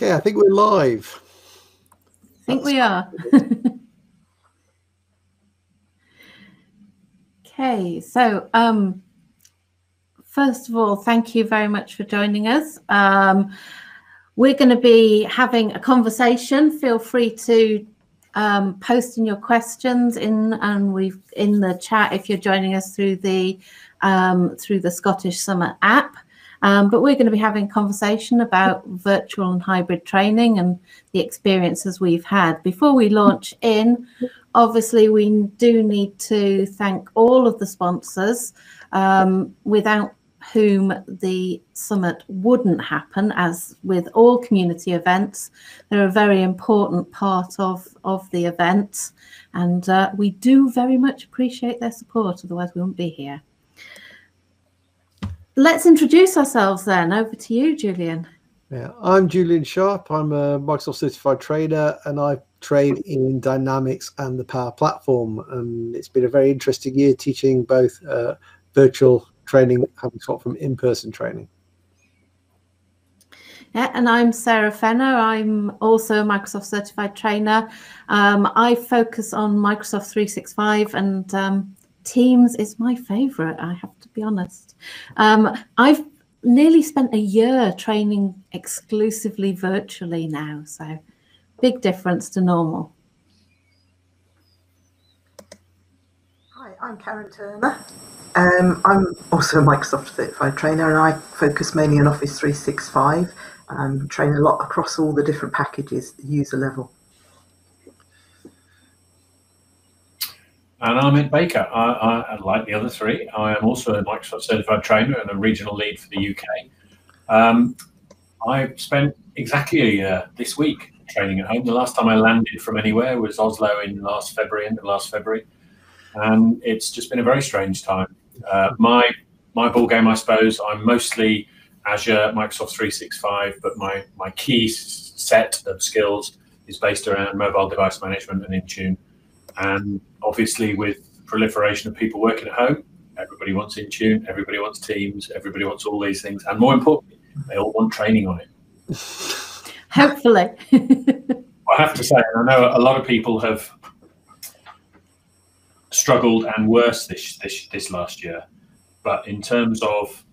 Okay, I think we're live. I think we are. Okay, so first of all, thank you very much for joining us. We're going to be having a conversation. Feel free to post in your questions in the chat if you're joining us through the Scottish Summit app. But we're going to be having a conversation about virtual and hybrid training and the experiences we've had. Before we launch in, obviously we do need to thank all of the sponsors, without whom the summit wouldn't happen. As with all community events, they're a very important part of the event, and we do very much appreciate their support, otherwise we wouldn't be here. Let's introduce ourselves then. Over to you, Julian. Yeah, I'm Julian Sharp. I'm a Microsoft certified trainer, and I train in Dynamics and the Power Platform. And it's been a very interesting year teaching both virtual training, having swapped from in-person training. Yeah, and I'm Sara Fenner. I'm also a Microsoft certified trainer. I focus on Microsoft 365, and Teams is my favorite, I have to be honest. I've nearly spent a year training exclusively virtually now, so big difference to normal. Hi, I'm Karen Turner. I'm also a Microsoft certified trainer, and I focus mainly on Office 365, train a lot across all the different packages at user level. And I'm Ed Baker. I, like the other three, I am also a Microsoft certified trainer and a regional lead for the UK. I spent exactly a year this week training at home. The last time I landed from anywhere was Oslo in last February, end of last February. And it's just been a very strange time. My ball game, I suppose, I'm mostly Azure, Microsoft 365, but my key set of skills is based around mobile device management and Intune. And obviously, with proliferation of people working at home, everybody wants Intune, everybody wants Teams, everybody wants all these things. And more importantly, they all want training on it. Hopefully. I have to say, I know a lot of people have struggled and worse this last year. But in terms of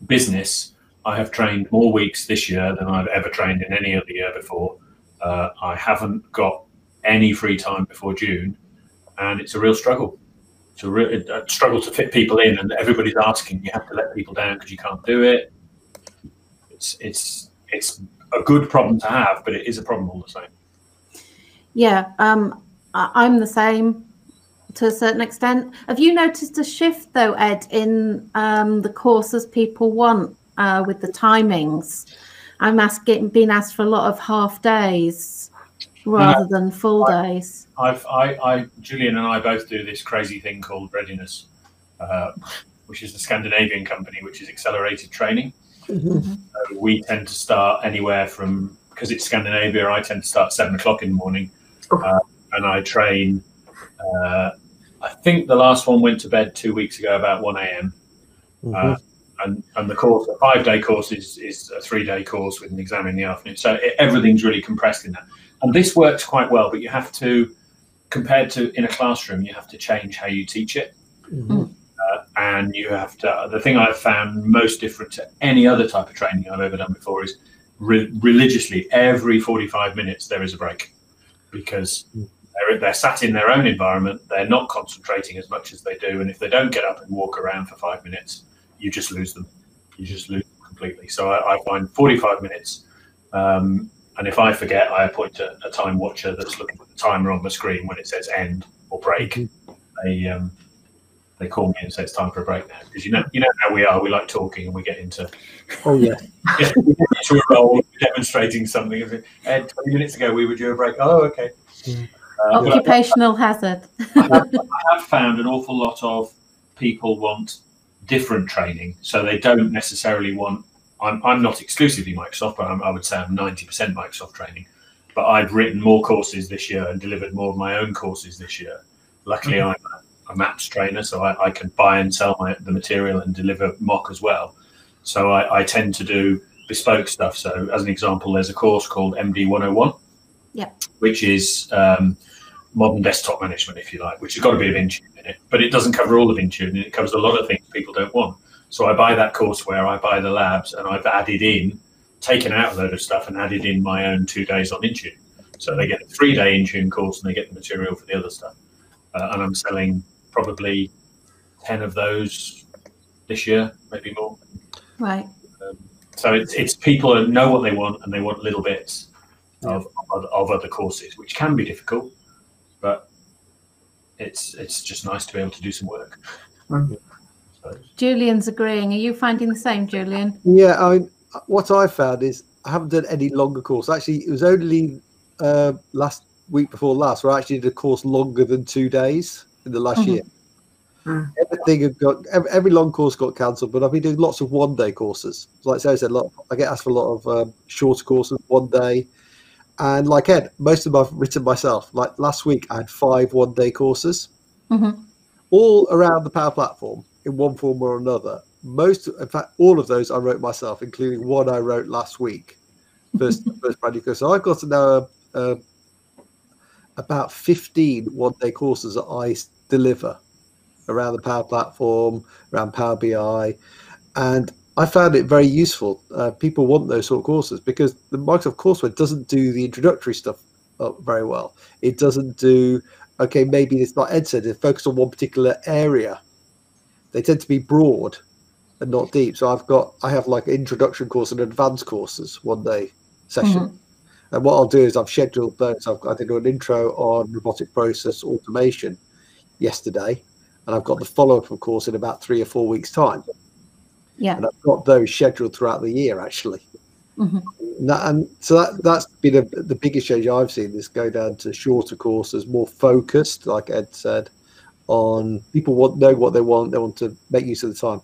business, I have trained more weeks this year than I've ever trained in any other year before. I haven't got any free time before June, and it's a real struggle. It's a struggle to fit people in, and everybody's asking. You have to let people down because you can't do it. It's a good problem to have, but it is a problem all the same. Yeah, I'm the same to a certain extent. Have you noticed a shift though, Ed, in the courses people want with the timings? I'm being asked for a lot of half days rather than full days. Julian and I both do this crazy thing called Readiness, which is the Scandinavian company, which is accelerated training. Mm-hmm. So we tend to start anywhere from, because it's Scandinavia, I tend to start 7 o'clock in the morning, and I train. I think the last one went to bed 2 weeks ago about 1 a.m. Mm-hmm. And the course, a 5-day course, is a 3-day course with an exam in the afternoon. So everything's really compressed in that. And this works quite well, but you have to, compared to in a classroom, you have to change how you teach it. Mm-hmm. And you have to, the thing I've found most different to any other type of training I've ever done before is religiously every 45 minutes there is a break, because they're sat in their own environment. They're not concentrating as much as they do. And if they don't get up and walk around for 5 minutes, you just lose them. You just lose them completely. So I find 45 minutes. And if I forget, I appoint a time watcher that's looking at the timer on the screen when it says end or break. They call me and say it's time for a break now, because you know how we are. We like talking and we get into we get into a role, demonstrating something. Ed, 20 minutes ago we were due a break. Oh, okay. Occupational hazard. I have found an awful lot of people want different training, so they don't necessarily want. I'm not exclusively Microsoft, but I would say I'm 90% Microsoft training. But I've written more courses this year and delivered more of my own courses this year. Luckily, I'm a MAPS trainer, so I can buy and sell the material and deliver mock as well. So I tend to do bespoke stuff. So as an example, there's a course called MD 101, which is modern desktop management, if you like, which has got a bit of Intune in it, but it doesn't cover all of Intune, and it covers a lot of things people don't want. So I buy that courseware, I buy the labs, and I've taken out a load of stuff and added in my own 2 days on Intune. So they get a 3-day Intune course and they get the material for the other stuff. And I'm selling probably 10 of those this year, maybe more. Right. So it's people who know what they want, and they want little bits of other courses, which can be difficult, but it's just nice to be able to do some work. Julian's agreeing. Are you finding the same, Julian? Yeah, what I found is I haven't done any longer course. Actually, it was only last week before last where I actually did a course longer than 2 days in the last year. Every long course got cancelled, but I've been doing lots of 1-day courses. Like Sarah said, I get asked for a lot of shorter courses, 1 day. And like Ed, most of them I've written myself. Like last week, I had 5 1-day courses, all around the Power Platform in one form or another. In fact, all of those I wrote myself, including one I wrote last week. First brand new course. So I've got to know about 15 1-day courses that I deliver around the Power Platform, around Power BI, and I found it very useful. People want those sort of courses because the Microsoft courseware doesn't do the introductory stuff very well. It doesn't do, maybe it's like Ed said, it's focused on one particular area. They tend to be broad and not deep. So I have like an introduction course and advanced courses 1-day session. And what I'll do is I've scheduled those. I did an intro on robotic process automation yesterday, and I've got the follow-up of course in about 3 or 4 weeks' time. Yeah, and I've got those scheduled throughout the year actually. And so that's been the biggest change I've seen. Is go down to shorter courses, more focused, like Ed said, on people know what they want. They want to make use of the time.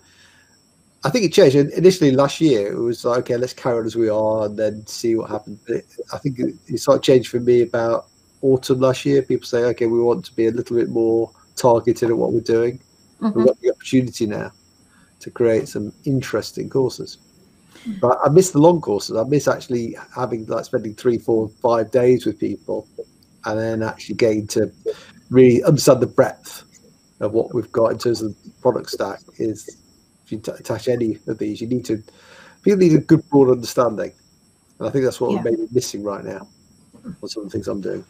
I think it changed. Initially last year, it was like, okay, let's carry on as we are and then see what happens. But I think it started changed for me about autumn last year. People say, okay, we want to be a little bit more targeted at what we're doing. We've got the opportunity now to create some interesting courses. But I miss the long courses. I miss actually spending 3, 4, 5 days with people and then actually getting to really understand the breadth of what we've got in terms of the product stack. If you attach any of these, people need a good broad understanding. And I think that's what we're maybe missing right now on some of the things I'm doing.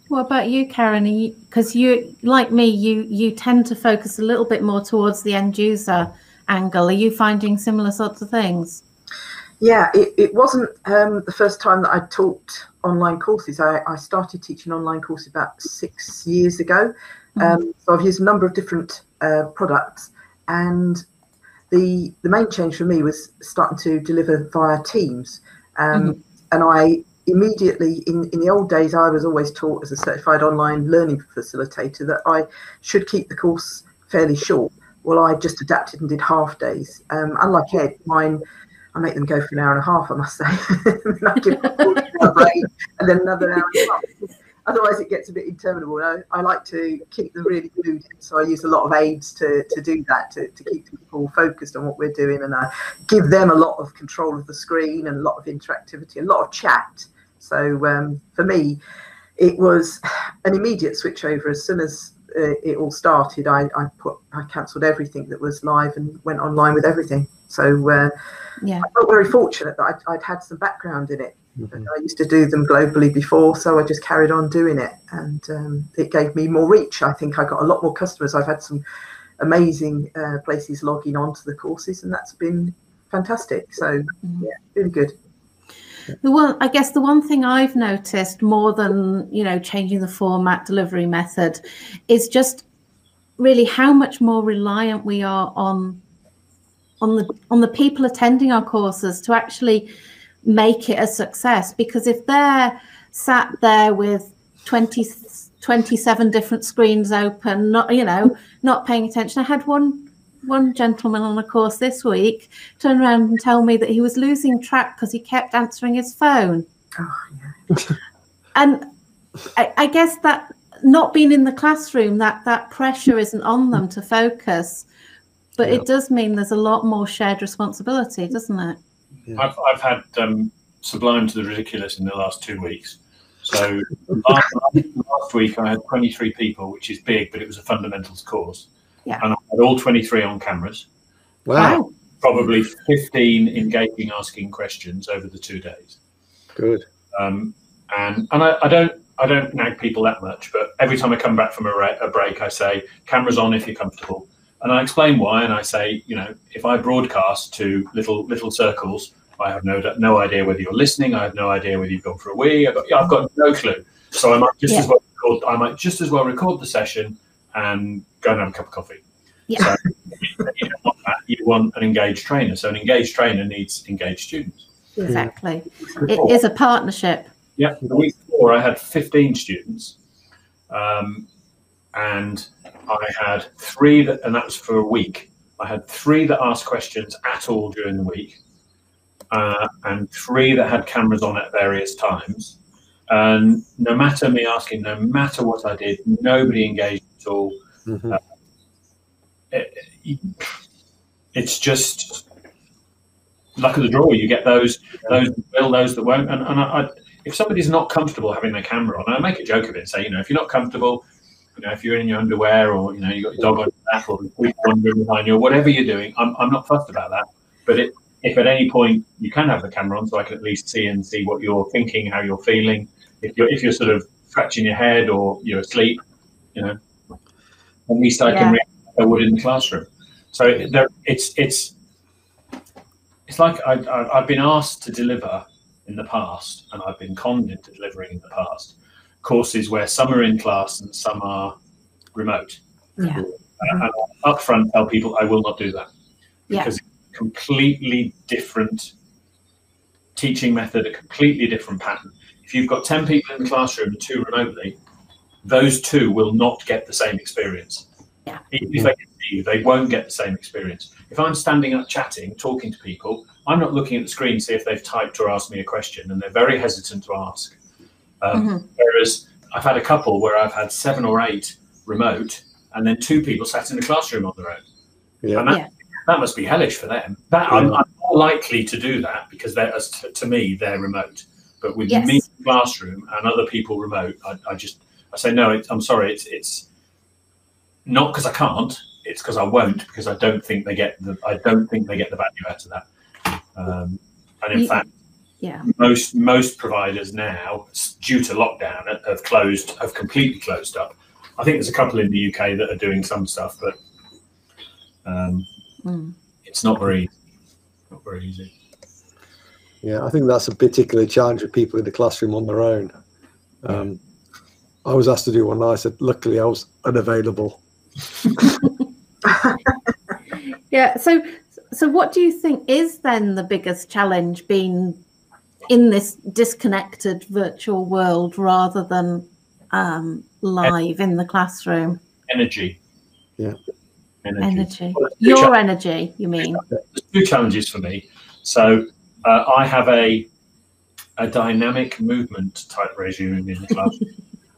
What about you, Karen? Because you, like me, you tend to focus a little bit more towards the end user angle. Are you finding similar sorts of things? Yeah, it wasn't the first time that I taught online courses. I started teaching online courses about 6 years ago. So I've used a number of different products, and the main change for me was starting to deliver via Teams. And I immediately, in the old days, I was always taught as a certified online learning facilitator that I should keep the course fairly short. Well, I just adapted and did half days. Unlike Ed, mine, I make them go for an hour and a half, I must say. And then I give them a break, and then another hour and a half. Otherwise, it gets a bit interminable. I like to keep them really glued in, so I use a lot of aids to do that, to keep people focused on what we're doing, and I give them a lot of control of the screen and a lot of interactivity, a lot of chat. So for me, it was an immediate switch over. As soon as it all started, I cancelled everything that was live and went online with everything. So I felt very fortunate that I'd had some background in it. I used to do them globally before, so I just carried on doing it, and it gave me more reach. I think I got a lot more customers. I've had some amazing places logging on to the courses, and that's been fantastic. So yeah, really good. I guess the one thing I've noticed more than, changing the format, delivery method, is just really how much more reliant we are on the people attending our courses to actually make it a success. Because if they're sat there with 27 different screens open, not paying attention. I had one gentleman on a course this week turn around and tell me that he was losing track because he kept answering his phone. And I guess that not being in the classroom, that pressure isn't on them to focus, but it does mean there's a lot more shared responsibility, doesn't it? I've had sublime to the ridiculous in the last 2 weeks. So last week I had 23 people, which is big, but it was a fundamentals course. Yeah. And I had all 23 on cameras. Wow. Probably 15 engaging, asking questions over the 2 days. Good. And I don't nag people that much, but every time I come back from a break, I say, cameras on if you're comfortable. And I explain why, and I say, you know, if I broadcast to little circles, I have no idea whether you're listening. I have no idea whether you've gone for a wee. I've got no clue. So I might just as well record the session and go and have a cup of coffee. Yeah. So you don't want that. You want an engaged trainer. So an engaged trainer needs engaged students. Exactly. It is a partnership. Yeah. The week before, I had 15 students, and I had 3 and that was for a week. I had 3 that asked questions at all during the week, and 3 that had cameras on at various times. And no matter me asking, no matter what I did, nobody engaged at all. Mm-hmm. It's just luck of the draw. You get those that won't. And I, if somebody's not comfortable having their camera on, I make a joke of it and say, you know, if you're not comfortable, you know, if you're in your underwear or, you know, you've got your dog on your lap or people wandering behind you or whatever you're doing, I'm not fussed about that. But if at any point you can have the camera on, so I can at least see what you're thinking, how you're feeling. If you're sort of scratching your head or you're asleep, you know, at least I can react like I would in the classroom. So it's like I've been asked to deliver in the past, and I've been conned into delivering in the past, courses where some are in class and some are remote. Yeah. And I up front tell people I will not do that, because it's a completely different teaching method, a completely different pattern. If you've got 10 people in the classroom and 2 remotely, those 2 will not get the same experience. Yeah. Even if they can see you, they won't get the same experience. If I'm standing up chatting, talking to people, I'm not looking at the screen to see if they've typed or asked me a question, and they're very hesitant to ask. Whereas I've had a couple where I've had 7 or 8 remote, and then 2 people sat in the classroom on their own. Yeah. And that must be hellish for them. I'm more likely to do that because to me, they're remote. But with me in the classroom and other people remote, I say, no, I'm sorry, it's not because I can't, it's because I won't, because I don't think they get the value out of that. And in fact, most providers now, due to lockdown, have completely closed up. I think there's a couple in the UK that are doing some stuff, but it's not very easy. Yeah, I think that's a particular challenge with people in the classroom on their own. I was asked to do one, and I said, luckily I was unavailable. Yeah. So what do you think is then the biggest challenge, being in this disconnected virtual world rather than live in the classroom? Energy. Yeah. Energy. Your energy, you mean? There's 2 challenges for me. So I have a dynamic movement type regime in the classroom.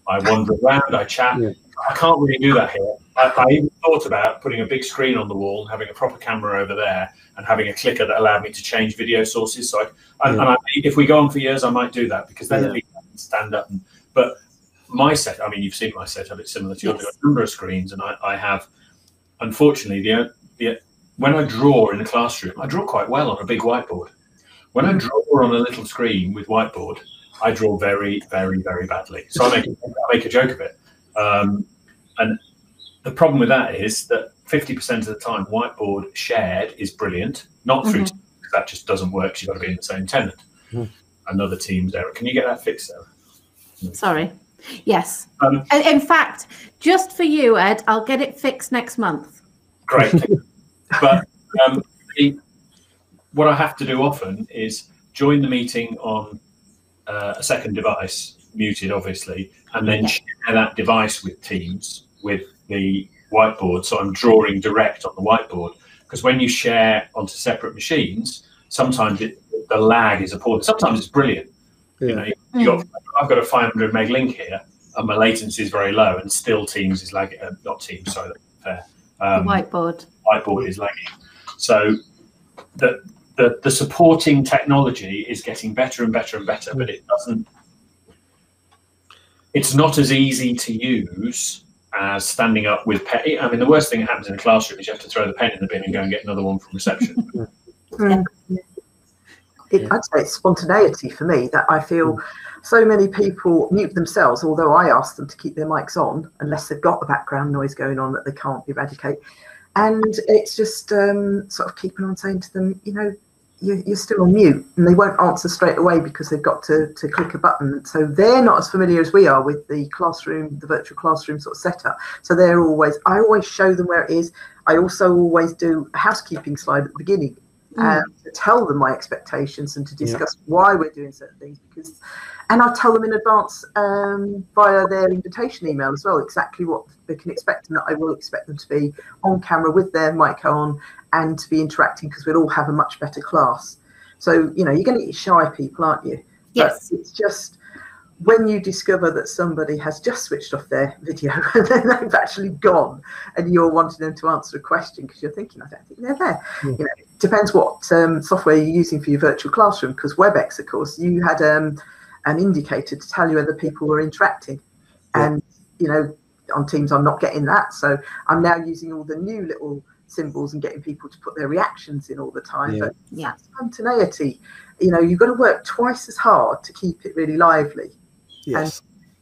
I wander around, I chat. Yeah. I can't really do that here. I even thought about putting a big screen on the wall, having a proper camera over there, and having a clicker that allowed me to change video sources. So if we go on for years, I might do that, because then at least I can stand up. But my set, I mean, you've seen my setup, it's similar to yours. I've got a number of screens, and I have, unfortunately, when I draw in the classroom, I draw quite well on a big whiteboard. When I draw on a little screen with whiteboard, I draw very, very, very badly. So I make a joke of it. And the problem with that is that 50% of the time, whiteboard shared is brilliant. Not through Teams, because that just doesn't work. You've got to be in the same tenant. Another Teams error. Can you get that fixed, Sarah? Sorry. Yes. In fact, just for you, Ed, I'll get it fixed next month. Great. But what I have to do often is join the meeting on a second device, muted obviously, and then share that device with Teams with the whiteboard. So I'm drawing direct on the whiteboard, because when you share onto separate machines, sometimes the lag is appalling. Sometimes it's brilliant. You know, I've got a 500 meg link here, and my latency is very low, and still Teams is lagging. Not Teams, sorry, that's fair. The whiteboard. Whiteboard is lagging. So the supporting technology is getting better and better and better, but it's not as easy to use as standing up with pen. I mean, the worst thing that happens in a classroom is you have to throw the pen in the bin and go and get another one from reception. I'd say it's spontaneity for me, that I feel so many people mute themselves, although I ask them to keep their mics on unless they've got the background noise going on that they can't eradicate. And it's just sort of keeping on saying to them, you know, you're still on mute, and they won't answer straight away because they've got to click a button. So they're not as familiar as we are with the classroom, the virtual classroom sort of setup. So I always show them where it is. I also always do a housekeeping slide at the beginning to tell them my expectations and to discuss why we're doing certain things. And I'll tell them in advance via their invitation email as well exactly what they can expect, and that I will expect them to be on camera with their mic on and to be interacting, because we'll all have a much better class. So, you know, you're going to get shy people, aren't you? Yes. But it's just when you discover that somebody has just switched off their video and then they've actually gone, and you're wanting them to answer a question because you're thinking, I don't think they're there. You know, it depends what software you're using for your virtual classroom, because WebEx, of course, you had an indicator to tell you whether people were interacting. And, you know, on Teams, I'm not getting that. So I'm now using all the new little symbols and getting people to put their reactions in all the time. But that's spontaneity. You know, you've got to work twice as hard to keep it really lively. And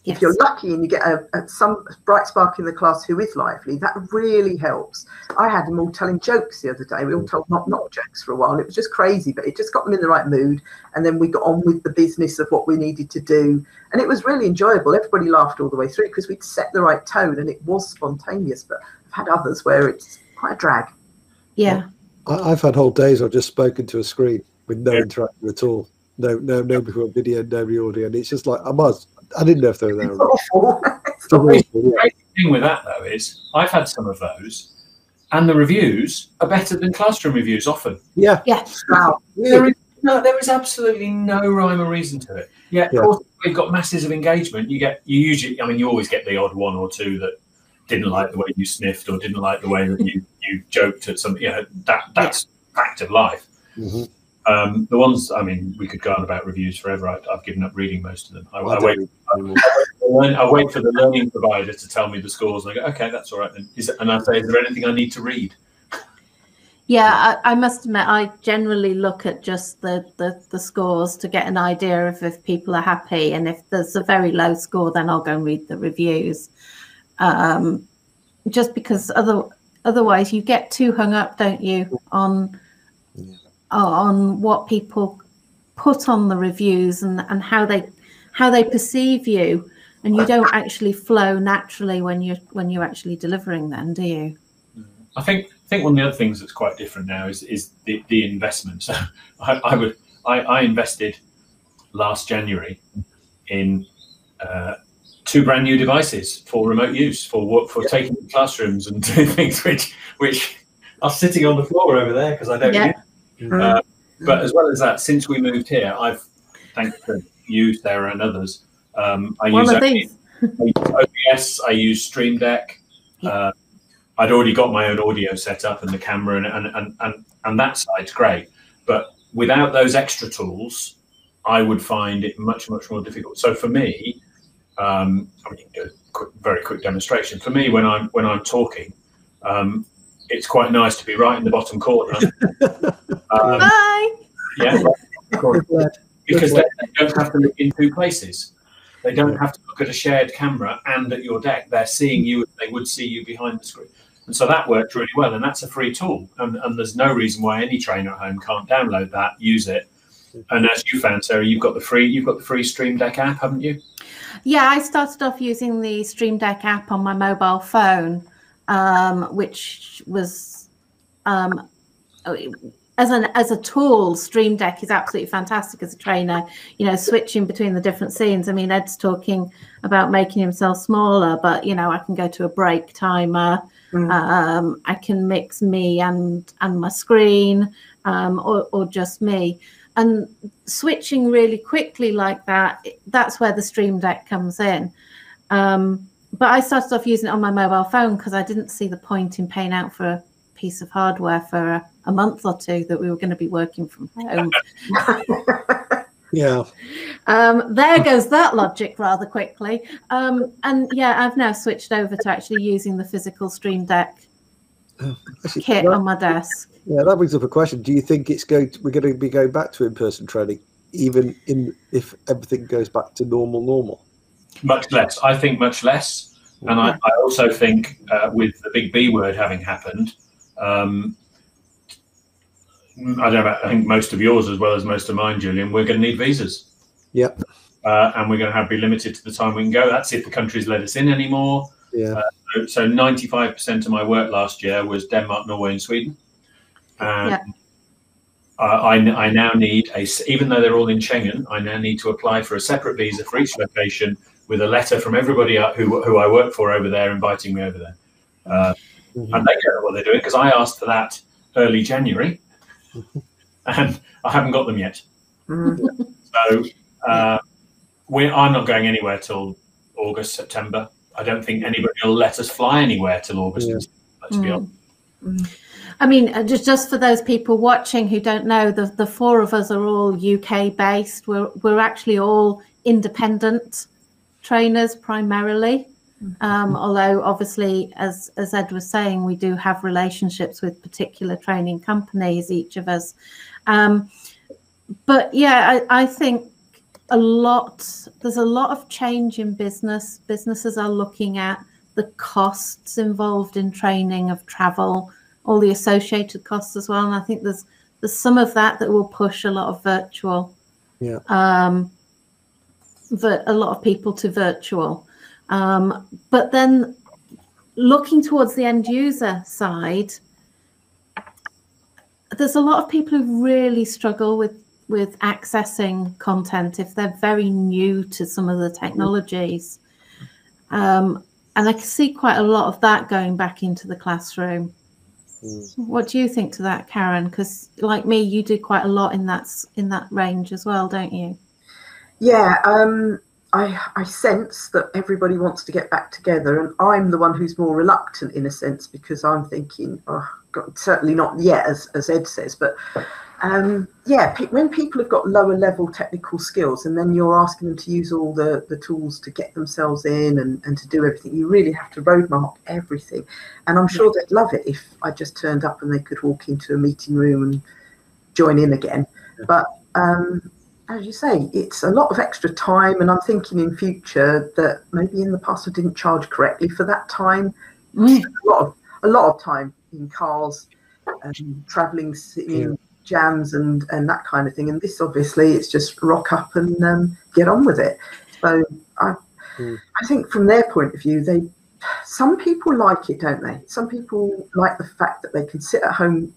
if you're lucky and you get some bright spark in the class who is lively, that really helps. I had them all telling jokes the other day. We all told not jokes for a while. It was just crazy, but it just got them in the right mood. And then we got on with the business of what we needed to do. And it was really enjoyable. Everybody laughed all the way through because we'd set the right tone and it was spontaneous. But I've had others where it's quite a drag. Yeah. I've had whole days I've just spoken to a screen with no interaction at all. Nobody with video, nobody audio. And it's just like, I didn't know if they were there. The great thing with that, though, is I've had some of those, and the reviews are better than classroom reviews often. Yeah. Wow. There is absolutely no rhyme or reason to it. Yeah, of course, we've got masses of engagement. You always get the odd one or two that didn't like the way you sniffed or didn't like the way that you joked at some. You know, that's fact of life. The ones, I mean, we could go on about reviews forever. I've given up reading most of them. I wait for the learning provider to tell me the scores, and I go, okay, that's all right then. And I say, is there anything I need to read? Yeah, I must admit, I generally look at just the scores to get an idea of if people are happy, and if there's a very low score, then I'll go and read the reviews. Just because otherwise you get too hung up, don't you, on what people put on the reviews and how they perceive you, and you don't actually flow naturally when you're actually delivering them, do you? I think one of the other things that's quite different now is the investment. So I invested last January in 2 brand new devices for remote use for taking classrooms and doing things which are sitting on the floor over there because I don't use them. But as well as that, since we moved here, I've, thanks to you, Sara, and others, I use OBS, I use Stream Deck. I'd already got my own audio set up and the camera, and that side's great. But without those extra tools, I would find it much, much more difficult. So for me, I mean, very quick demonstration. For me, when I'm talking, it's quite nice to be right in the bottom corner. Bye. Yeah, because they don't have to look in 2 places. They don't have to look at a shared camera and at your deck. They're seeing you as they would see you behind the screen. And so that worked really well. And that's a free tool. And there's no reason why any trainer at home can't download that, use it. And as you found, Sara, you've got the free Stream Deck app, haven't you? Yeah, I started off using the Stream Deck app on my mobile phone, which was as a tool, Stream Deck is absolutely fantastic as a trainer, you know, switching between the different scenes. I mean, Ed's talking about making himself smaller, but, you know, I can go to a break timer. I can mix me and my screen, or just me. And switching really quickly like that, that's where the Stream Deck comes in. But I started off using it on my mobile phone because I didn't see the point in paying out for a piece of hardware for a month or two that we were going to be working from home. Yeah. There goes that logic rather quickly. And yeah, I've now switched over to actually using the physical Stream Deck kit on my desk. Yeah, that brings up a question. Do you think we're going to be going back to in-person training, even if everything goes back to normal? Much less. I think much less. And I also think with the big B word having happened, I think most of yours as well as most of mine, Julian, we're going to need visas. Yep. And we're going to be limited to the time we can go. That's if the countries let us in anymore. Yeah. So 95% of my work last year was Denmark, Norway, and Sweden. And I now need even though they're all in Schengen, I now need to apply for a separate visa for each location with a letter from everybody who I work for over there inviting me over there. And they don't know what they're doing because I asked for that early January. And I haven't got them yet. So I'm not going anywhere till August, September. I don't think anybody will let us fly anywhere till August. Let's be honest. I mean, just for those people watching who don't know, the four of us are all UK based. We're actually all independent trainers primarily. Although obviously, as Ed was saying, we do have relationships with particular training companies, each of us. But yeah, I think there's a lot of change in business. Businesses are looking at the costs involved in training, of travel, all the associated costs as well. And I think there's some of that will push a lot of virtual. Yeah. A lot of people to virtual. But then looking towards the end user side, there's a lot of people who really struggle with accessing content if they're very new to some of the technologies. And I can see quite a lot of that going back into the classroom. What do you think to that, Karen? Because like me, you do quite a lot in that range as well, don't you? Yeah. I sense that everybody wants to get back together, and I'm the one who's more reluctant in a sense, because I'm thinking, oh, God, certainly not yet, as Ed says, but when people have got lower level technical skills and then you're asking them to use all the tools to get themselves in and to do everything, you really have to roadmap everything. And I'm sure they'd love it if I just turned up and they could walk into a meeting room and join in again. But as you say, it's a lot of extra time, and I'm thinking in future that maybe in the past I didn't charge correctly for that time. A lot of time in cars and travelling, sitting in jams and that kind of thing. And this obviously it's just rock up and get on with it. So I think from their point of view, some people like it, don't they? Some people like the fact that they can sit at home.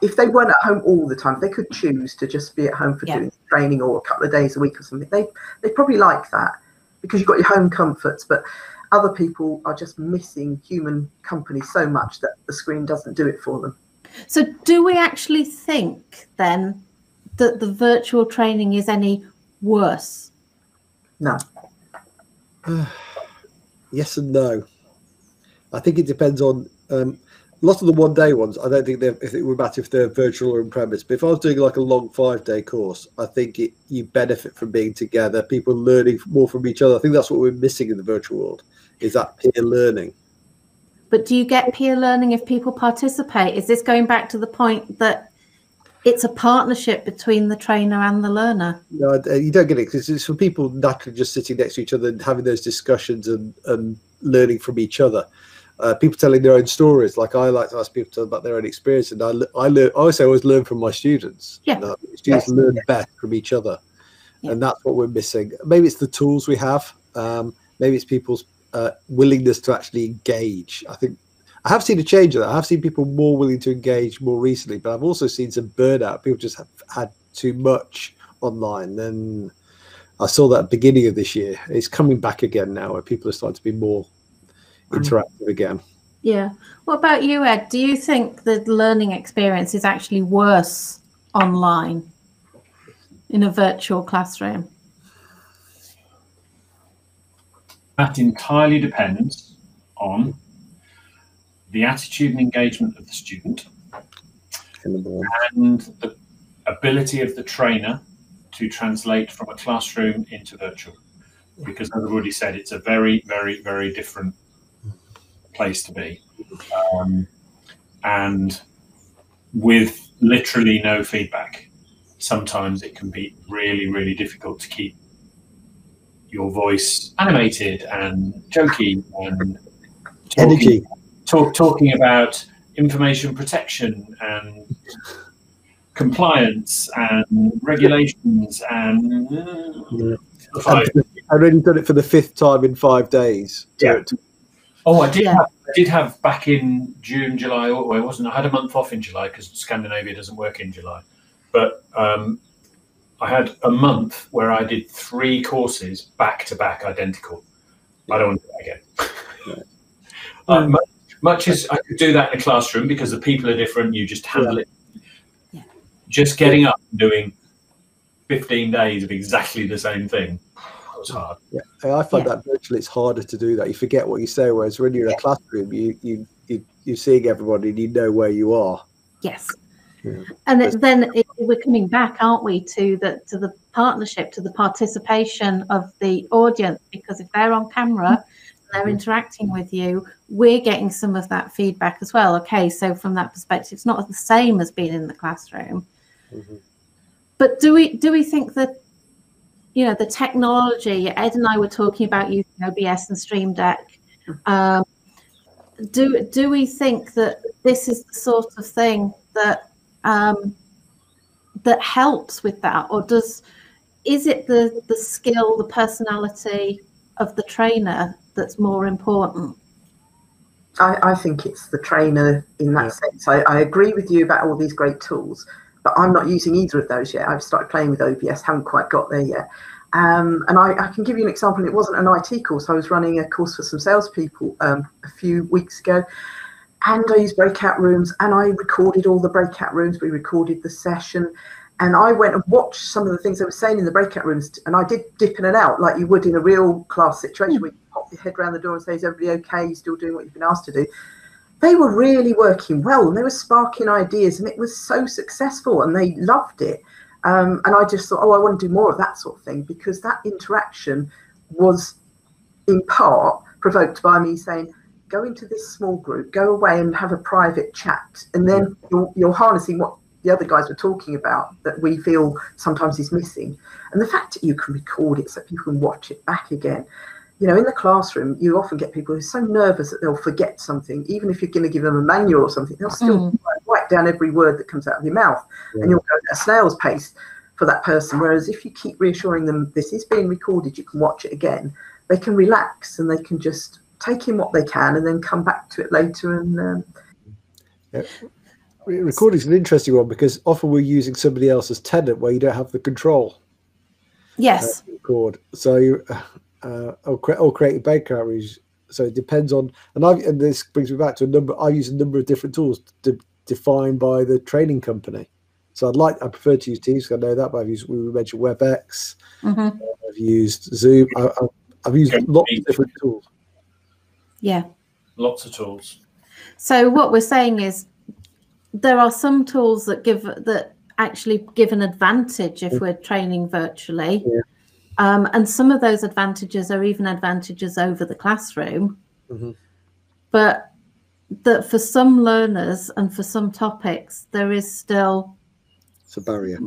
If they weren't at home all the time, they could choose to just be at home for doing training or a couple of days a week or something. They probably like that because you've got your home comforts. But other people are just missing human company so much that the screen doesn't do it for them. So do we actually think then that the virtual training is any worse? No. Yes and no. I think it depends on a lot of the one-day ones. I don't think if it would matter if they're virtual or in premise. But if I was doing like a long 5-day course, I think you benefit from being together, people learning more from each other. I think that's what we're missing in the virtual world, is that peer learning. But do you get peer learning if people participate? Is this going back to the point that it's a partnership between the trainer and the learner? No, you don't get it, because it's for people naturally just sitting next to each other and having those discussions and learning from each other. People telling their own stories. Like I like to ask people to tell about their own experience, and I always learn from my students. Yeah, students learn best from each other, and that's what we're missing. Maybe it's the tools we have. Maybe it's people's willingness to actually engage. I think I have seen a change of that. I have seen people more willing to engage more recently, but I've also seen some burnout. People just have had too much online. Then I saw that at the beginning of this year. It's coming back again now, where people are starting to be more interactive again. Yeah. What about you, Ed? Do you think the learning experience is actually worse online in a virtual classroom? That entirely depends on the attitude and engagement of the student, and the ability of the trainer to translate from a classroom into virtual. Because as I've already said, it's a very, very, very different place to be. And with literally no feedback, sometimes it can be really, really difficult to keep your voice animated and jokey and talking about information protection and compliance and regulations and I've already done it for the 5th time in 5 days. I did have back in June, July. Well, it wasn't. I had a month off in July because Scandinavia doesn't work in July. But I had a month where I did 3 courses back to back, identical. I don't want to do that again. Much as I could do that in a classroom because the people are different, you just handle it. Yeah. Just getting up and doing 15 days of exactly the same thing. Was hard. Yeah, I find that virtually it's harder to do that. You forget what you say, whereas when you're in a classroom, you're seeing everybody and you know where you are. Yes. Yeah. And we're coming back, aren't we, to the partnership, to the participation of the audience, because if they're on camera, they're interacting with you, we're getting some of that feedback as well. Okay, so from that perspective, it's not the same as being in the classroom. Mm-hmm. But do we think that, you know, the technology, Ed and I were talking about using OBS and Stream Deck. Do we think that this is the sort of thing that that helps with that, or is it the skill, the personality of the trainer that's more important? I think it's the trainer in that sense. I agree with you about all these great tools, but I'm not using either of those yet. I've started playing with OBS, haven't quite got there yet. And I can give you an example. It wasn't an IT course. I was running a course for some salespeople a few weeks ago, and I used breakout rooms, and I recorded all the breakout rooms. We recorded the session, and I went and watched some of the things they were saying in the breakout rooms, and I did dip in and out like you would in a real class situation where you pop your head around the door and say, is everybody okay? You're still doing what you've been asked to do. They were really working well, and they were sparking ideas, and it was so successful, and they loved it. And I just thought, I want to do more of that sort of thing, because that interaction was in part provoked by me saying, go into this small group, go away and have a private chat. And then you're harnessing what the other guys were talking about that we feel sometimes is missing. And the fact that you can record it so people can watch it back again. You know, in the classroom, you often get people who are so nervous that they'll forget something. Even if you're going to give them a manual or something, they'll still write down every word that comes out of your mouth. And you'll go at a snail's pace for that person. Whereas if you keep reassuring them, this is being recorded, you can watch it again, they can relax and they can just take in what they can and then come back to it later. And recording is an interesting one, because often we're using somebody else's tenant where you don't have the control. Yes. Record. So you... or create breakout rooms. So it depends on, and this brings me back to I use a number of different tools defined by the training company. So I prefer to use Teams, because I know that, but we mentioned WebEx, I've used Zoom, I've used lots of different tools. Yeah. Lots of tools. So what we're saying is there are some tools that actually give an advantage if we're training virtually. Yeah. And some of those advantages are even advantages over the classroom, but that for some learners and for some topics, there is still it's a barrier.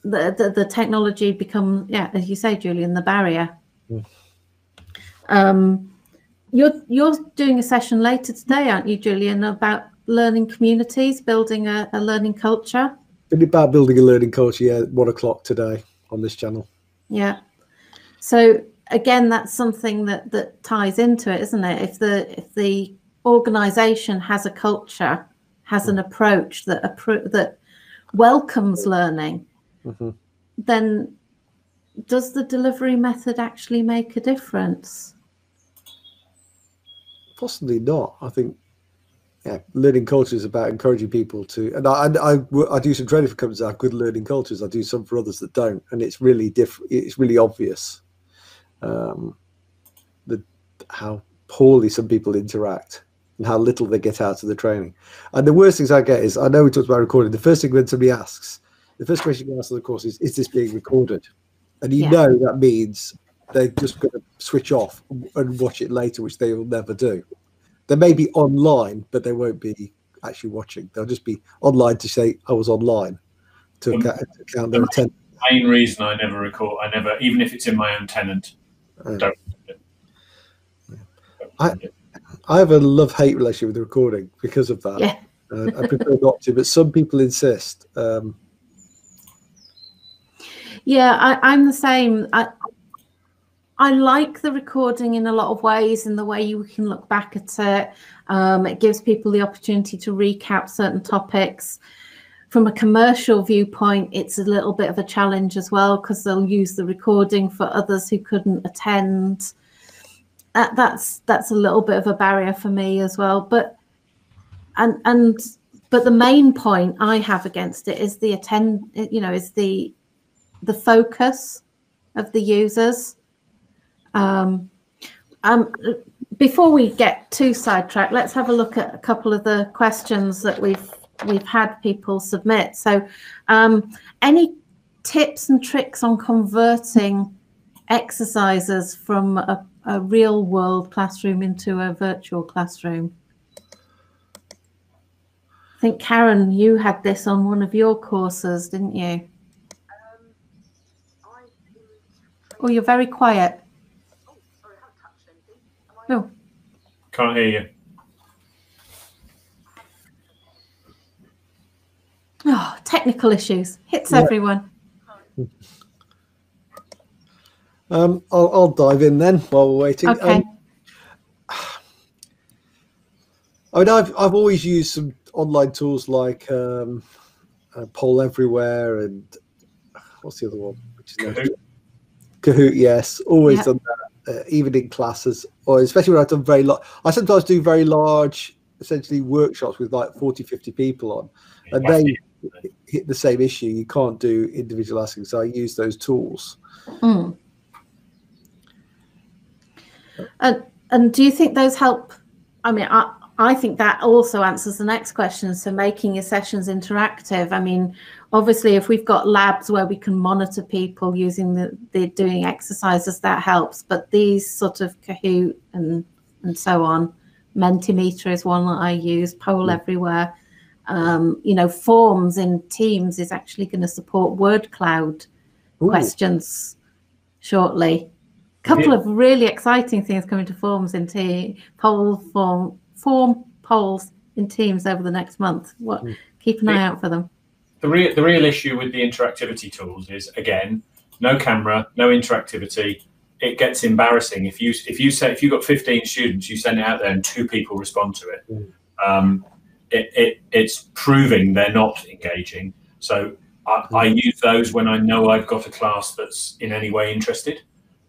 The technology becomes, as you say, Julian, the barrier. You're doing a session later today, aren't you, Julian, about learning communities, building a learning culture? It's about building a learning culture, 1:00 today on this channel. Yeah. So again, that's something that ties into it, isn't it? If the organisation has a culture, has an approach that welcomes learning, then does the delivery method actually make a difference? Possibly not. I think learning culture is about encouraging people to, and I do some training for companies that have good learning cultures. I do some for others that don't, and it's really different. It's really obvious. How poorly some people interact. and how little they get out of the training. And the worst things I get is, I know we talked about recording, the first thing when somebody asks, the first question you ask of the course is this being recorded? And you know that means they're just going to switch off and watch it later, which they will never do. They may be online, but they won't be actually watching. They'll just be online to say, I was online, to count their attendance. The main reason I never record, even if it's in my own tenant, don't do it. I have a love-hate relationship with the recording because of that. Yeah. I prefer not to, but some people insist. Yeah, I'm the same. I like the recording in a lot of ways, in the way you can look back at it. It gives people the opportunity to recap certain topics. From a commercial viewpoint, it's a little bit of a challenge as well, because they'll use the recording for others who couldn't attend. That's a little bit of a barrier for me as well. But the main point I have against it is the focus of the users. Before we get too sidetracked, let's have a look at a couple of the questions that we've had people submit. So any tips and tricks on converting exercises from a real world classroom into a virtual classroom? I think, Karen, you had this on one of your courses, didn't you? Oh, you're very quiet. Oh, sorry, I haven't touched anything. No. Can't hear you. Oh, technical issues. Everyone. I'll dive in then while we're waiting. Okay. I mean, I've always used some online tools like Poll Everywhere and what's the other one? Which is Kahoot. Yes, always done that, even in classes, or especially when I've done I sometimes do very large, essentially workshops with like 40, 50 people on, and they hit the same issue. You can't do individual asking, so I use those tools. Mm. And do you think those help? I mean, I think that also answers the next question. So making your sessions interactive. I mean, obviously, if we've got labs where we can monitor people using the doing exercises, that helps. But these sort of Kahoot and so on, Mentimeter is one that I use, Poll Everywhere. Forms in Teams is actually going to support word cloud questions shortly. Couple of really exciting things coming to forms in form polls in Teams over the next month. Keep an eye out for them. The real issue with the interactivity tools is, again, no camera, no interactivity. It gets embarrassing if you've got 15 students, you send it out there and 2 people respond to it. It's proving they're not engaging. So I use those when I know I've got a class that's in any way interested.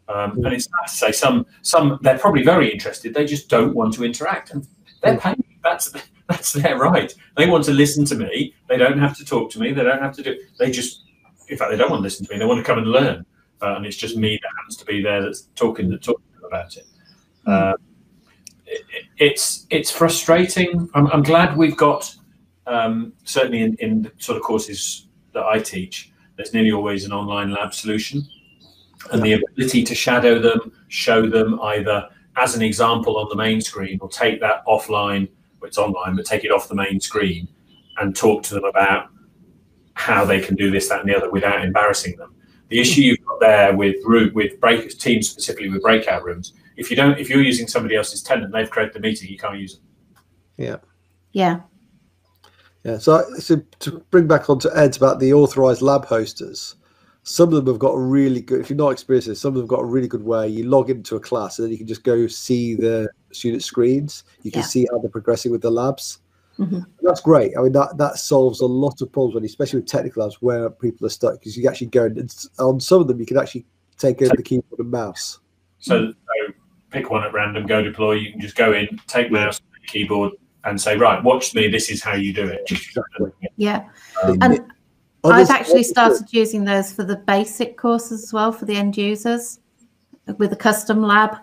And it's nice to say some they're probably very interested, they just don't want to interact, and they're paying. That's their right. They want to listen to me. They don't have to talk to me. They don't have to do. They just, in fact, they don't want to listen to me. They want to come and learn, and it's just me that happens to be there that's talking about it. It's frustrating. I'm glad we've got certainly in the sort of courses that I teach, there's nearly always an online lab solution. And the ability to shadow them, show them either as an example on the main screen, or take that offline, well, it's online, but take it off the main screen and talk to them about how they can do this, that, and the other without embarrassing them. The issue you've got there with teams, specifically with breakout rooms, if you're using somebody else's tenant, they've created the meeting, you can't use them. Yeah. So to bring back onto Ed's about the authorized lab hosters. Some of them have got a really good, if you're not experienced, some of them have got a really good way. You log into a class and then you can just go see the student screens. You can see how they're progressing with the labs. Mm-hmm. That's great. I mean, that solves a lot of problems, especially with technical labs where people are stuck, because you actually go and on some of them, you can actually take over the keyboard and mouse. So pick one at random, go deploy. You can just go in, take mouse, keyboard, and say, right, watch me. This is how you do it. Exactly. Yeah. And I've actually started using those for the basic courses as well, for the end users with a custom lab.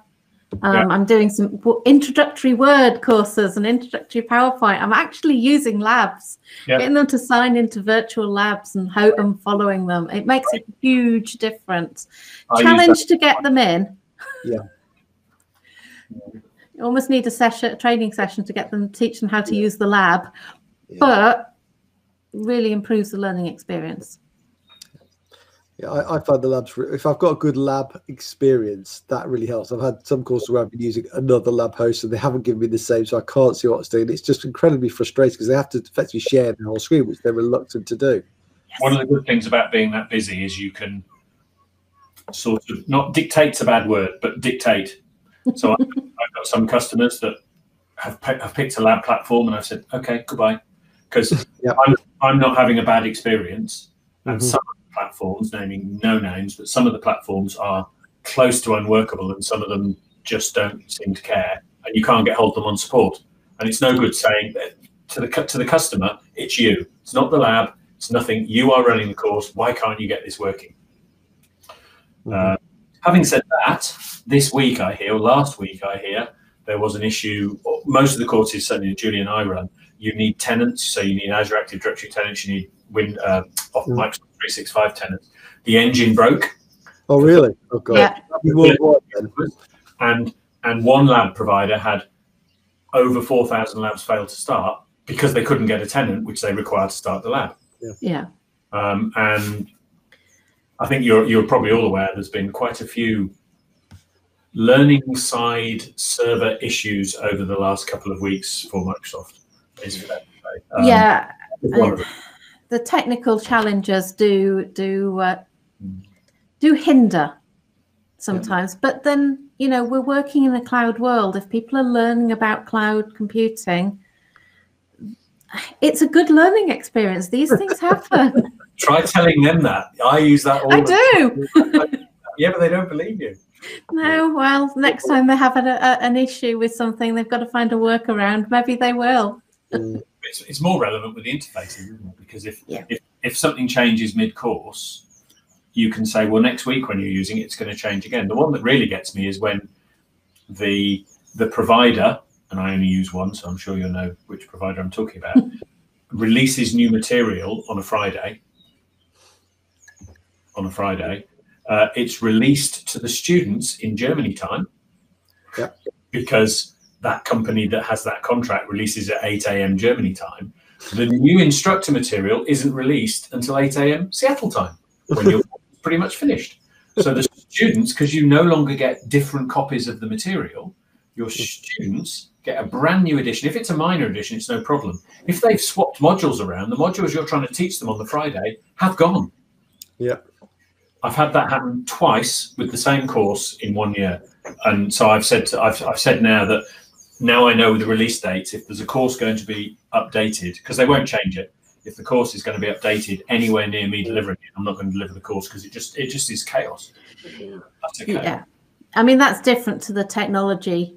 I'm doing some introductory Word courses and introductory PowerPoint. I'm actually using labs, getting them to sign into virtual labs and following them. It makes a huge difference. Challenge to get them in. Yeah. You almost need a training session to get them, teach them how to use the lab, but really improves the learning experience. Yeah, I find the labs, if I've got a good lab experience, that really helps. I've had some courses where I've been using another lab host and they haven't given me the same, so I can't see what's doing. It's just incredibly frustrating because they have to effectively share the whole screen, which they're reluctant to do. One of the good things about being that busy is you can sort of, not dictate's a bad word, but dictate. So I've got some customers that have picked a lab platform and I've said, okay, goodbye, because I'm not having a bad experience. And some platforms, naming no names, but some of the platforms are close to unworkable and some of them just don't seem to care, and you can't get hold of them on support. And it's no good saying that to the customer, it's you, it's not the lab, it's nothing, you are running the course, why can't you get this working? Having said that, this week I hear, or last week I hear, there was an issue. Most of the courses, certainly Julian and I run, you need tenants, so you need Azure Active Directory tenants, you need Microsoft 365 tenants. The engine broke. Oh, really? Oh, God. And one lab provider had over 4,000 labs fail to start because they couldn't get a tenant, which they required to start the lab. And I think you're probably all aware there's been quite a few learning side server issues over the last couple of weeks for Microsoft. The technical challenges do hinder sometimes, but then we're working in a cloud world. If people are learning about cloud computing, it's a good learning experience. These things happen. Try telling them that. I use that all the time. Yeah, but they don't believe you. No, well, next time they have an issue with something, they've got to find a workaround. Maybe they will. It's more relevant with the interfaces, isn't it? Because if something changes mid-course, you can say, well, next week when you're using it, it's going to change again. The one that really gets me is when the provider, and I only use one, so I'm sure you'll know which provider I'm talking about, releases new material on a Friday. It's released to the students in Germany time, because that company that has that contract releases at 8 a.m. Germany time. The new instructor material isn't released until 8 a.m. Seattle time, when you're pretty much finished. So the students, because you no longer get different copies of the material, your students get a brand new edition. If it's a minor edition, it's no problem. If they've swapped modules around, the modules you're trying to teach them on the Friday have gone. Yeah. I've had that happen twice with the same course in 1 year. And so I've said now that now I know the release dates. If there's a course going to be updated, because they won't change it. If the course is going to be updated anywhere near me delivering it, I'm not going to deliver the course because it just is chaos. That's okay. Yeah, I mean that's different to the technology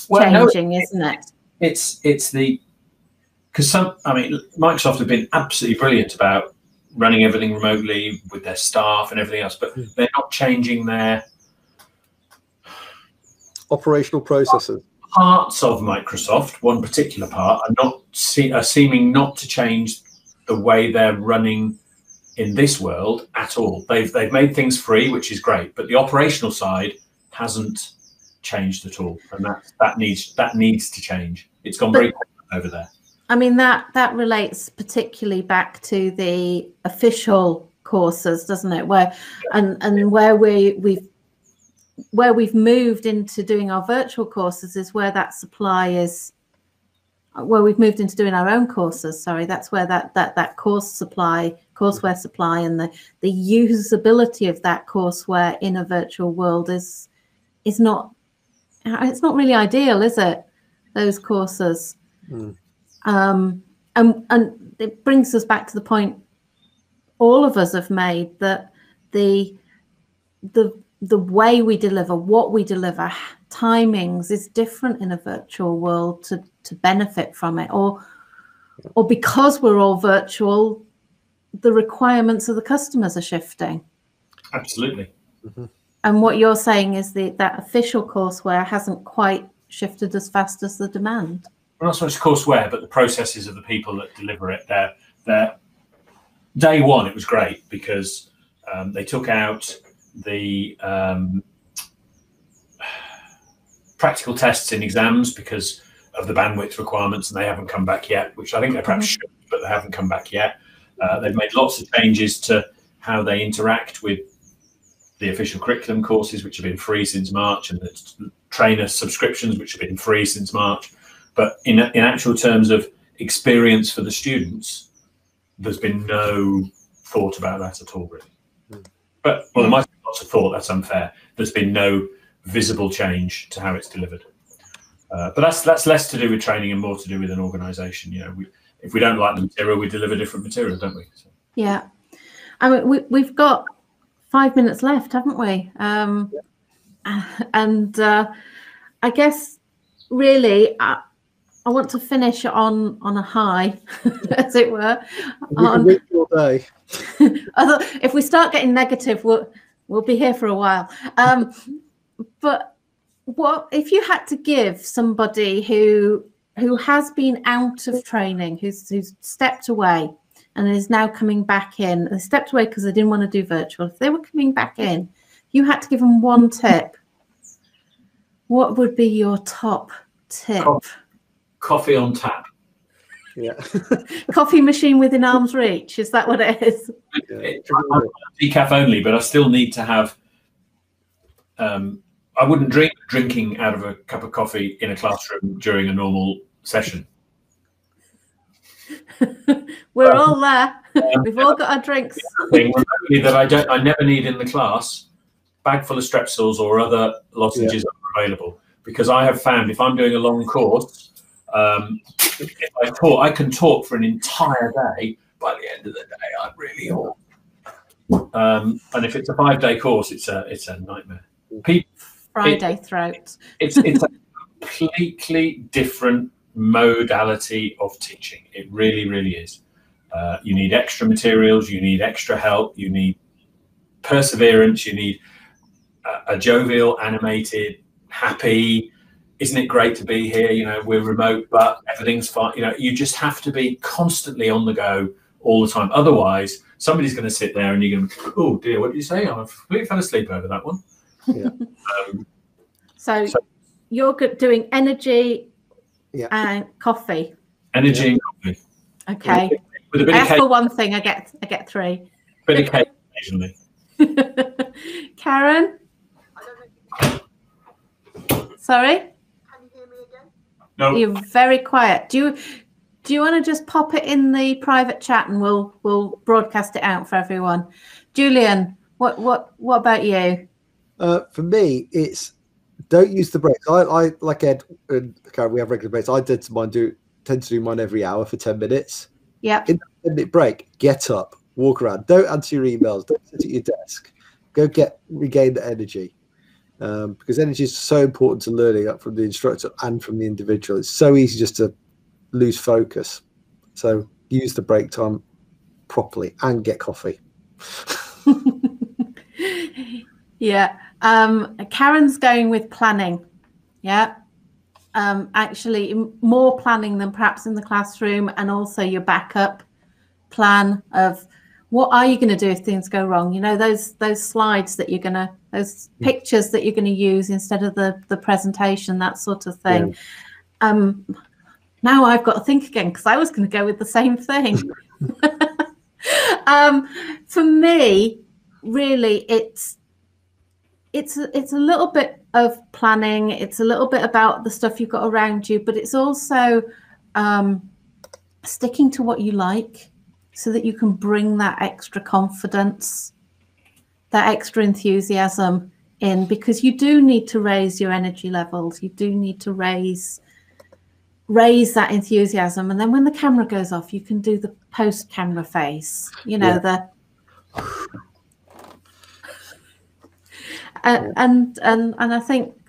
changing, isn't it? It's because Microsoft have been absolutely brilliant about running everything remotely with their staff and everything else, but they're not changing their operational processes. Parts of Microsoft, one particular part, are seeming not to change the way they're running in this world at all. They've made things free, which is great, but the operational side hasn't changed at all, and that needs to change. It's gone very quick over there. I mean that relates particularly back to the official courses, doesn't it? Where we've moved into doing our virtual courses is where that supply is. Where we've moved into doing our own courses. Sorry, that's where that courseware supply, and the usability of that courseware in a virtual world is not. It's not really ideal, is it? Those courses. And it brings us back to the point all of us have made, that the way we deliver, what we deliver, timings is different in a virtual world to benefit from it, or because we're all virtual, the requirements of the customers are shifting. Absolutely. And what you're saying is that official courseware hasn't quite shifted as fast as the demand. Well, not so much courseware, but the processes of the people that deliver it. They're day one, it was great because they took out the practical tests in exams because of the bandwidth requirements, and they haven't come back yet, which I think they perhaps should, but they haven't come back yet. They've made lots of changes to how they interact with the official curriculum courses, which have been free since March, and the trainer subscriptions, which have been free since March. But in actual terms of experience for the students, there's been no thought about that at all, really. But, well, there might be lots of thought, that's unfair. There's been no visible change to how it's delivered. But that's less to do with training and more to do with an organisation. You know, if we don't like the material, we deliver different material, don't we? So. Yeah. I mean, we've got 5 minutes left, haven't we? And I guess really I want to finish on a high, as it were. All day. If we start getting negative, we'll be here for a while. But what if you had to give somebody who has been out of training, who's stepped away and is now coming back in? They stepped away because they didn't want to do virtual. If they were coming back in, you had to give them one tip. What would be your top tip? Coffee on tap. Yeah. Coffee machine within arm's reach. Is that what it is? I'm decaf only, but I still need to have. I wouldn't drink drinking out of a cup of coffee in a classroom during a normal session. We're all there. We've all got our drinks. That I never need in the class, bag full of Strepsils or other lozenges are available, because I have found if I'm doing a long course, if I can talk for an entire day. By the end of the day, I'm really old. And if it's a 5-day course, it's a nightmare. Friday throat. It's a completely different modality of teaching. It really, really is. You need extra materials, you need extra help, you need perseverance, you need a jovial, animated, happy, isn't it great to be here? You know, we're remote, but everything's fine. You know, you just have to be constantly on the go all the time. Otherwise, somebody's going to sit there and you're going to, oh dear, what did you say? I completely fell asleep over that one. Yeah. So you're doing energy and coffee. Energy and coffee. Okay. With a bit I of ask cake. for one thing, I get 3. Bit of cake occasionally. Karen? Sorry? Can you hear me again? No. You're very quiet. Do you want to just pop it in the private chat and we'll broadcast it out for everyone? Julian, what about you? For me, it's don't use the breaks. I like Ed and Karen, we have regular breaks. I tend to do mine every hour for 10 minutes. Yeah. In the 10-minute break, get up, walk around. Don't answer your emails. Don't sit at your desk. Go regain the energy. Because energy is so important to learning up from the instructor and from the individual. It's so easy just to lose focus. So use the break time properly and get coffee. Yeah. Karen's going with planning. Yeah. Actually more planning than perhaps in the classroom, and also your backup plan of what are you going to do if things go wrong? You know, those slides that those pictures that you're going to use instead of the presentation, that sort of thing. Yeah. Now I've got to think again because I was going to go with the same thing. For me, really, it's a little bit of planning. It's a little bit about the stuff you've got around you, but it's also sticking to what you like so that you can bring that extra confidence, that extra enthusiasm in, because you do need to raise your energy levels. You do need to raise that enthusiasm. And then when the camera goes off, you can do the post-camera face, you know, and I think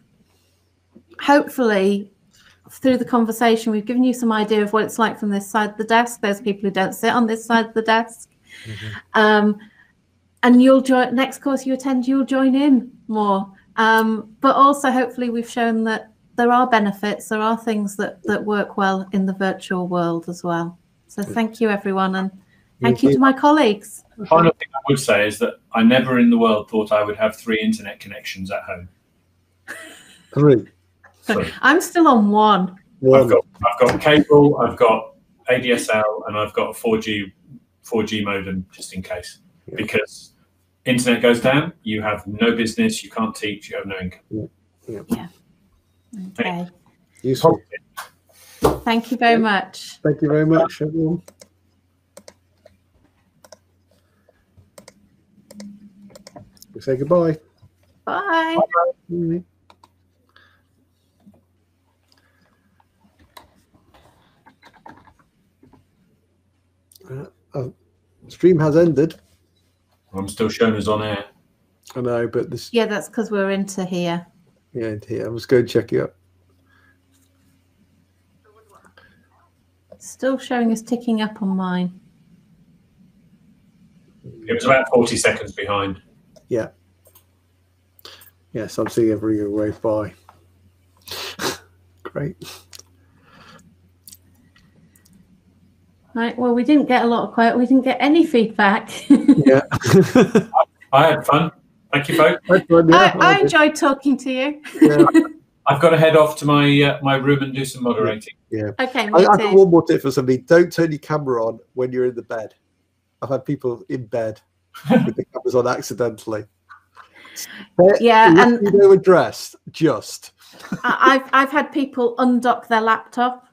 hopefully through the conversation we've given you some idea of what it's like from this side of the desk. There's people who don't sit on this side of the desk. and you'll join next course you attend, you'll join in more. But also hopefully we've shown that there are benefits, there are things that work well in the virtual world as well. So thank you everyone, and thank you to my colleagues. The final thing I would say is that I never in the world thought I would have 3 internet connections at home. 3. I'm still on 1. I've got cable, I've got ADSL, and I've got a 4G modem just in case. Yeah. Because internet goes down, you have no business, you can't teach, you have no income. Yeah. Okay. Useful. Thank you very much. Thank you very much, everyone. We say goodbye. Bye. Bye. Stream has ended. I'm still shown as on air. I know, but this. Yeah, that's because we're into here. Yeah, into here. I was going to check it out. Still showing us ticking up on mine. It was about 40 seconds behind. Yeah. Yes, I'm seeing every wave by. Great. Right. Well, we didn't get a lot of we didn't get any feedback. Yeah. I had fun. Thank you, folks. I enjoyed talking to you. Yeah. I've got to head off to my my room and do some moderating. Yeah. Okay. I've got one more tip for somebody. Don't turn your camera on when you're in the bed. I've had people in bed with the cameras on accidentally. Yeah, and they were dressed. Just. I've had people undock their laptop